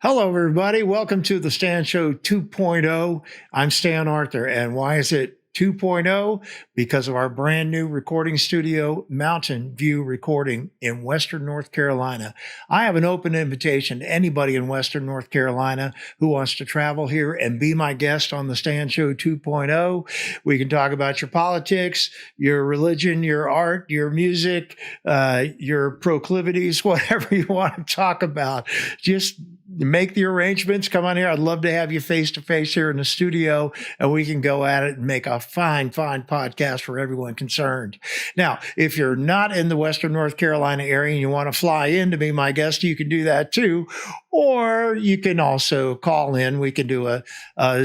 Hello, everybody. Welcome to the Stan Show 2.0. I'm Stan Arthur. And why is it 2.0? Because of our brand new recording studio, Mountain View Recording in Western North Carolina. I have an open invitation to anybody in Western North Carolina who wants to travel here and be my guest on the Stan Show 2.0. We can talk about your politics, your religion, your art, your music, your proclivities, whatever you want to talk about. Just make the arrangements. Come on here. I'd love to have you face to face here in the studio, and we can go at it and make a fine podcast for everyone concerned. Now, if you're not in the Western North Carolina area and you want to fly in to be my guest, you can do that too. Or you can also call in. We can do a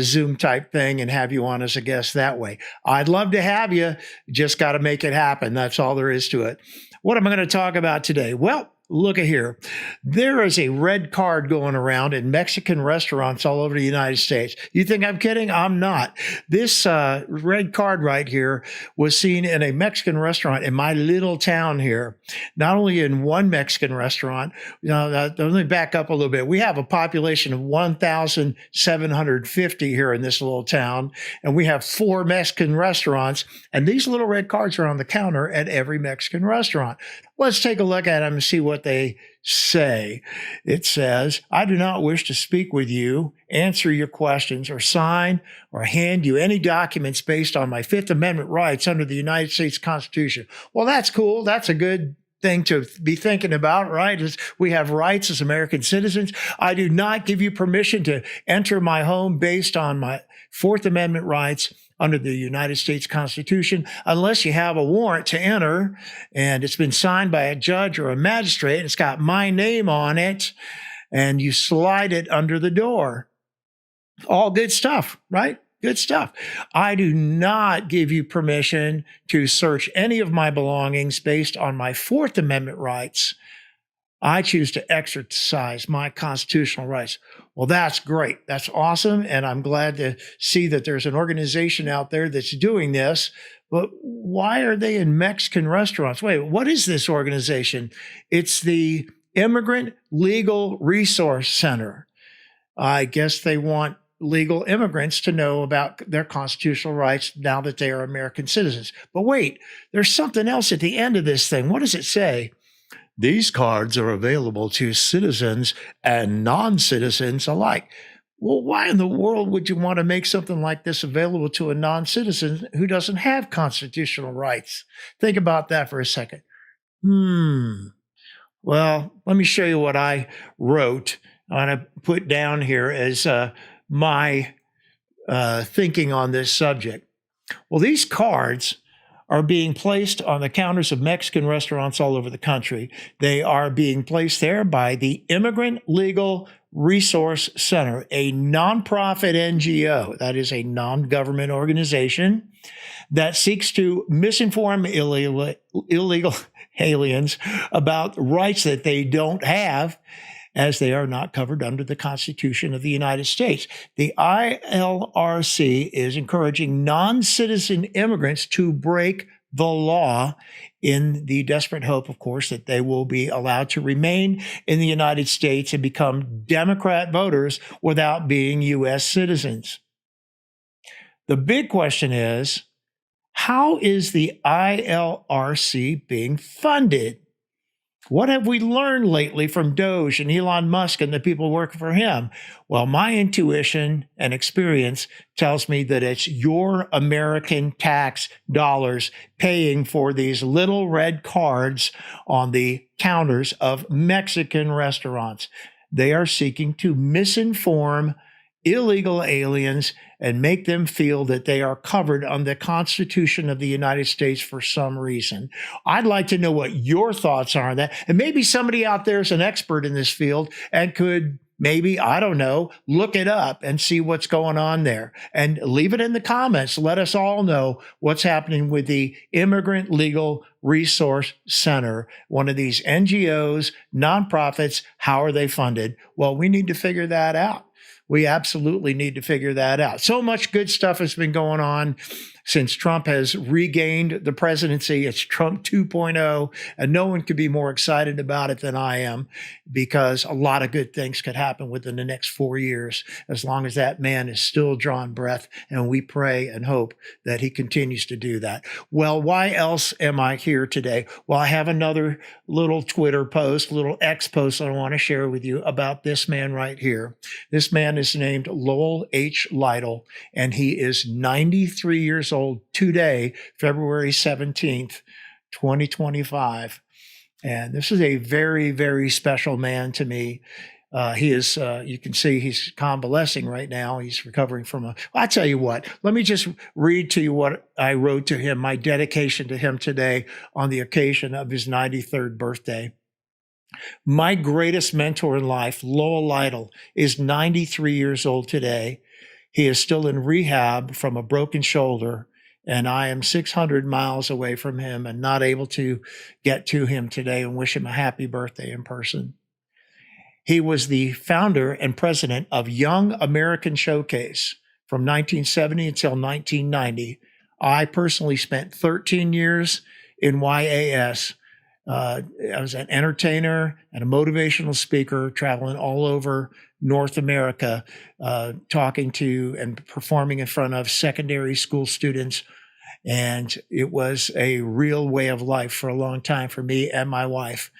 Zoom type thing and have you on as a guest that way. I'd love to have you. Just got to make it happen. That's all there is to it. What am I going to talk about today? Well, look at here. There is a red card going around in Mexican restaurants all over the United States. You think I'm kidding? I'm not. This red card right here was seen in a Mexican restaurant in my little town here. Not only in one Mexican restaurant. Let me back up a little bit. We have a population of 1,750 here in this little town, and we have 4 Mexican restaurants, and these little red cards are on the counter at every Mexican restaurant. Let's take a look at them and see what they say. It says, I do not wish to speak with you, answer your questions, or sign or hand you any documents based on my Fifth Amendment rights under the United States Constitution. Well, that's cool. That's a good thing to be thinking about, right? Is we have rights as American citizens. I do not give you permission to enter my home based on my Fourth Amendment rights under the United States Constitution, unless you have a warrant to enter and it's been signed by a judge or a magistrate, and it's got my name on it, and you slide it under the door. All good stuff, right? Good stuff. I do not give you permission to search any of my belongings based on my Fourth Amendment rights. I choose to exercise my constitutional rights. Well, that's great. That's awesome. And I'm glad to see that there's an organization out there that's doing this. But why are they in Mexican restaurants? Wait, what is this organization? It's the Immigrant Legal Resource Center. I guess they want legal immigrants to know about their constitutional rights now that they are American citizens. But wait, there's something else at the end of this thing. What does it say? These cards are available to citizens and non-citizens alike. Well, why in the world would you want to make something like this available to a non-citizen who doesn't have constitutional rights? Think about that for a second. Well, let me show you what I wrote. I'm going to put down here as my thinking on this subject. Well, these cards are being placed on the counters of Mexican restaurants all over the country. They are being placed there by the Immigrant Legal Resource Center, a nonprofit NGO, that is a non-government organization that seeks to misinform illegal aliens about rights that they don't have, as they are not covered under the Constitution of the United States. The ILRC is encouraging non-citizen immigrants to break the law in the desperate hope, of course, that they will be allowed to remain in the United States and become Democrat voters without being U.S. citizens. The big question is, how is the ILRC being funded? What have we learned lately from Doge and Elon Musk and the people working for him? Well, my intuition and experience tells me that it's your American tax dollars paying for these little red cards on the counters of Mexican restaurants. They are seeking to misinform illegal aliens and make them feel that they are covered under the Constitution of the United States for some reason. I'd like to know what your thoughts are on that. And maybe somebody out there is an expert in this field and could maybe, I don't know, look it up and see what's going on there. And leave it in the comments. Let us all know what's happening with the Immigrant Legal Resource Center, one of these NGOs, nonprofits. How are they funded? Well, we need to figure that out. We absolutely need to figure that out. So much good stuff has been going on. Since Trump has regained the presidency, it's Trump 2.0, and no one could be more excited about it than I am, because a lot of good things could happen within the next 4 years, as long as that man is still drawing breath, and we pray and hope that he continues to do that. Well, why else am I here today? Well, I have another little Twitter post, little X post I want to share with you about this man right here. This man is named Lowell H. Lytle, and he is 93 years old today, February 17th, 2025. And this is a very, very special man to me. He is, you can see he's convalescing right now. He's recovering from I'll tell you what, let me just read to you what I wrote to him, my dedication to him today on the occasion of his 93rd birthday. My greatest mentor in life, Lowell Lytle, is 93 years old today. He is still in rehab from a broken shoulder, and I am 600 miles away from him and not able to get to him today and wish him a happy birthday in person. He was the founder and president of Young American Showcase from 1970 until 1990. I personally spent 13 years in YAS. I was an entertainer and a motivational speaker, traveling all over North America, talking to and performing in front of secondary school students. And it was a real way of life for a long time for me and my wife.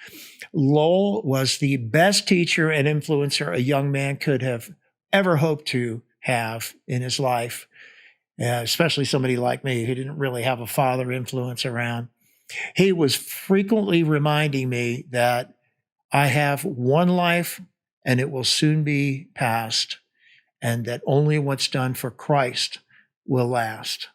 Lowell was the best teacher and influencer a young man could have ever hoped to have in his life, especially somebody like me who didn't really have a father influence around. He was frequently reminding me that I have one life and it will soon be past, and that only what's done for Christ will last.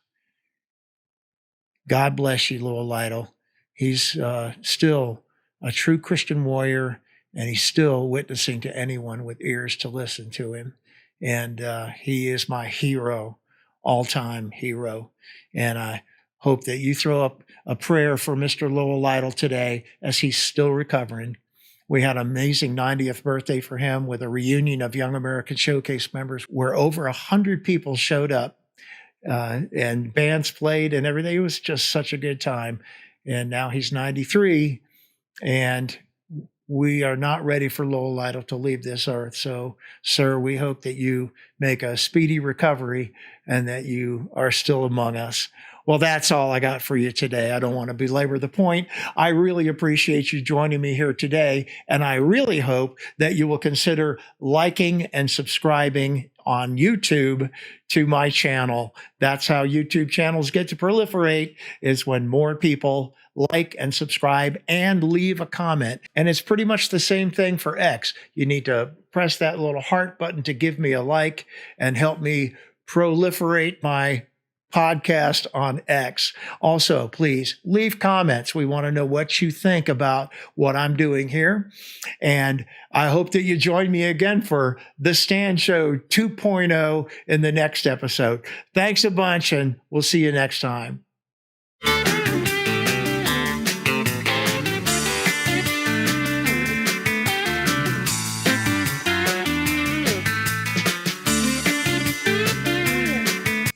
God bless you, Lowell Lytle. He's still a true Christian warrior, and he's still witnessing to anyone with ears to listen to him. And he is my hero, all-time hero. And I hope that you throw up a prayer for Mr. Lowell Lytle today as he's still recovering. We had an amazing 90th birthday for him with a reunion of Young American Showcase members where over 100 people showed up, and bands played and everything. It was just such a good time. And now he's 93, and we are not ready for Lowell Lytle to leave this earth. So, sir, we hope that you make a speedy recovery and that you are still among us. Well, that's all I got for you today. I don't want to belabor the point. I really appreciate you joining me here today, and I really hope that you will consider liking and subscribing on YouTube to my channel. That's how YouTube channels get to proliferate, is when more people like and subscribe and leave a comment. And it's pretty much the same thing for X. You need to press that little heart button to give me a like and help me proliferate my podcast on X. Also, please leave comments. We want to know what you think about what I'm doing here. And I hope that you join me again for The Stan Show 2.0 in the next episode. Thanks a bunch, and we'll see you next time.